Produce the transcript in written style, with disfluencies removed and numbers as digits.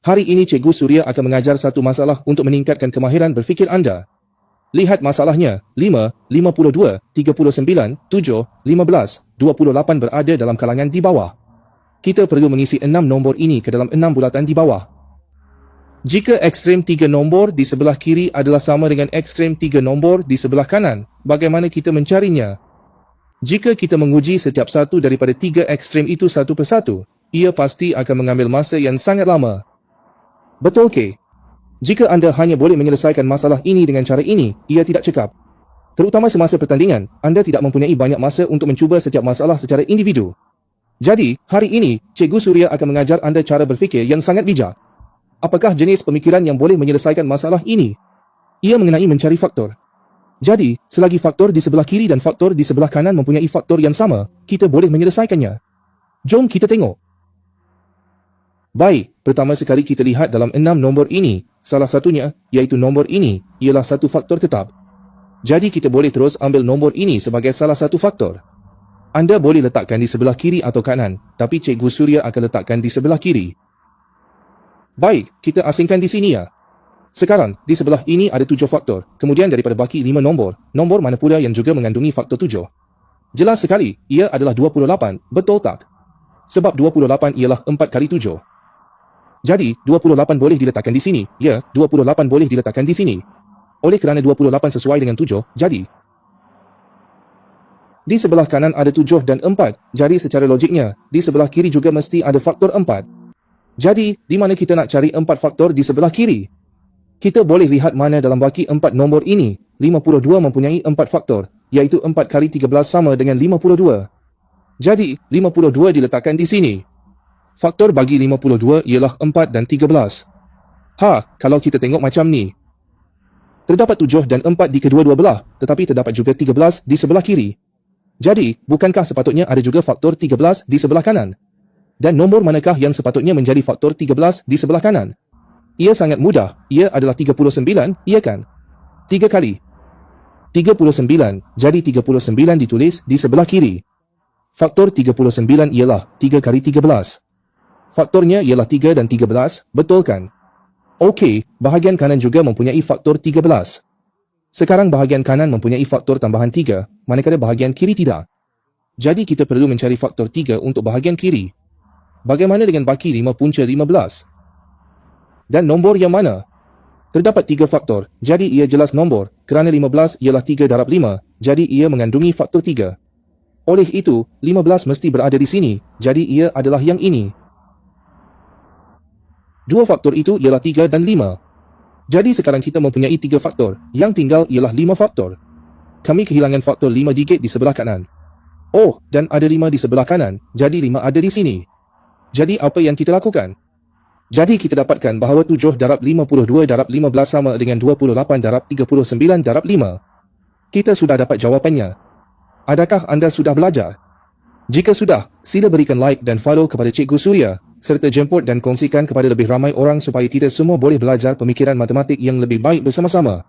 Hari ini Cikgu Suria akan mengajar satu masalah untuk meningkatkan kemahiran berfikir anda. Lihat masalahnya, 5, 52, 39, 7, 15, 28 berada dalam kalangan di bawah. Kita perlu mengisi 6 nombor ini ke dalam 6 bulatan di bawah. Jika ekstrem 3 nombor di sebelah kiri adalah sama dengan ekstrem 3 nombor di sebelah kanan, bagaimana kita mencarinya? Jika kita menguji setiap satu daripada 3 ekstrem itu satu persatu, ia pasti akan mengambil masa yang sangat lama. Betul ke? Jika anda hanya boleh menyelesaikan masalah ini dengan cara ini, ia tidak cekap. Terutama semasa pertandingan, anda tidak mempunyai banyak masa untuk mencuba setiap masalah secara individu. Jadi, hari ini, Cikgu Suria akan mengajar anda cara berfikir yang sangat bijak. Apakah jenis pemikiran yang boleh menyelesaikan masalah ini? Ia mengenai mencari faktor. Jadi, selagi faktor di sebelah kiri dan faktor di sebelah kanan mempunyai faktor yang sama, kita boleh menyelesaikannya. Jom kita tengok. Baik, pertama sekali kita lihat dalam 6 nombor ini. Salah satunya, iaitu nombor ini, ialah satu faktor tetap. Jadi kita boleh terus ambil nombor ini sebagai salah satu faktor. Anda boleh letakkan di sebelah kiri atau kanan, tapi Cikgu Suria akan letakkan di sebelah kiri. Baik, kita asingkan di sini ya. Sekarang, di sebelah ini ada 7 faktor. Kemudian daripada baki 5 nombor, nombor mana pula yang juga mengandungi faktor 7? Jelas sekali, ia adalah 28, betul tak? Sebab 28 ialah 4 kali 7. Jadi, 28 boleh diletakkan di sini. Ya, 28 boleh diletakkan di sini. Oleh kerana 28 sesuai dengan 7, jadi di sebelah kanan ada 7 dan 4. Jadi secara logiknya, di sebelah kiri juga mesti ada faktor 4. Jadi, di mana kita nak cari 4 faktor di sebelah kiri? Kita boleh lihat mana dalam baki 4 nombor ini. 52 mempunyai 4 faktor, iaitu 4 kali 13 sama dengan 52. Jadi, 52 diletakkan di sini. Faktor bagi 52 ialah 4 dan 13. Kalau kita tengok macam ni. Terdapat 7 dan 4 di kedua-dua belah, tetapi terdapat juga 13 di sebelah kiri. Jadi, bukankah sepatutnya ada juga faktor 13 di sebelah kanan? Dan nombor manakah yang sepatutnya menjadi faktor 13 di sebelah kanan? Ia sangat mudah, ia adalah 39, iya kan? 3 kali 39, jadi 39 ditulis di sebelah kiri. Faktor 39 ialah 3 kali 13. Faktornya ialah 3 dan 13, betul kan? Okey, bahagian kanan juga mempunyai faktor 13. Sekarang bahagian kanan mempunyai faktor tambahan 3, manakala bahagian kiri tidak. Jadi kita perlu mencari faktor 3 untuk bahagian kiri. Bagaimana dengan baki 5 punca 15? Dan nombor yang mana? Terdapat 3 faktor, jadi ia jelas nombor, kerana 15 ialah 3 darab 5, jadi ia mengandungi faktor 3. Oleh itu, 15 mesti berada di sini, jadi ia adalah yang ini. 2 faktor itu ialah 3 dan 5. Jadi sekarang kita mempunyai 3 faktor, yang tinggal ialah 5 faktor. Kami kehilangan faktor 5 dikit di sebelah kanan. Oh, dan ada 5 di sebelah kanan, jadi 5 ada di sini. Jadi apa yang kita lakukan? Jadi kita dapatkan bahawa 7 darab 52 darab 15 sama dengan 28 darab 39 darab 5. Kita sudah dapat jawapannya. Adakah anda sudah belajar? Jika sudah, sila berikan like dan follow kepada Cikgu Suria, serta jemput dan kongsikan kepada lebih ramai orang supaya kita semua boleh belajar pemikiran matematik yang lebih baik bersama-sama.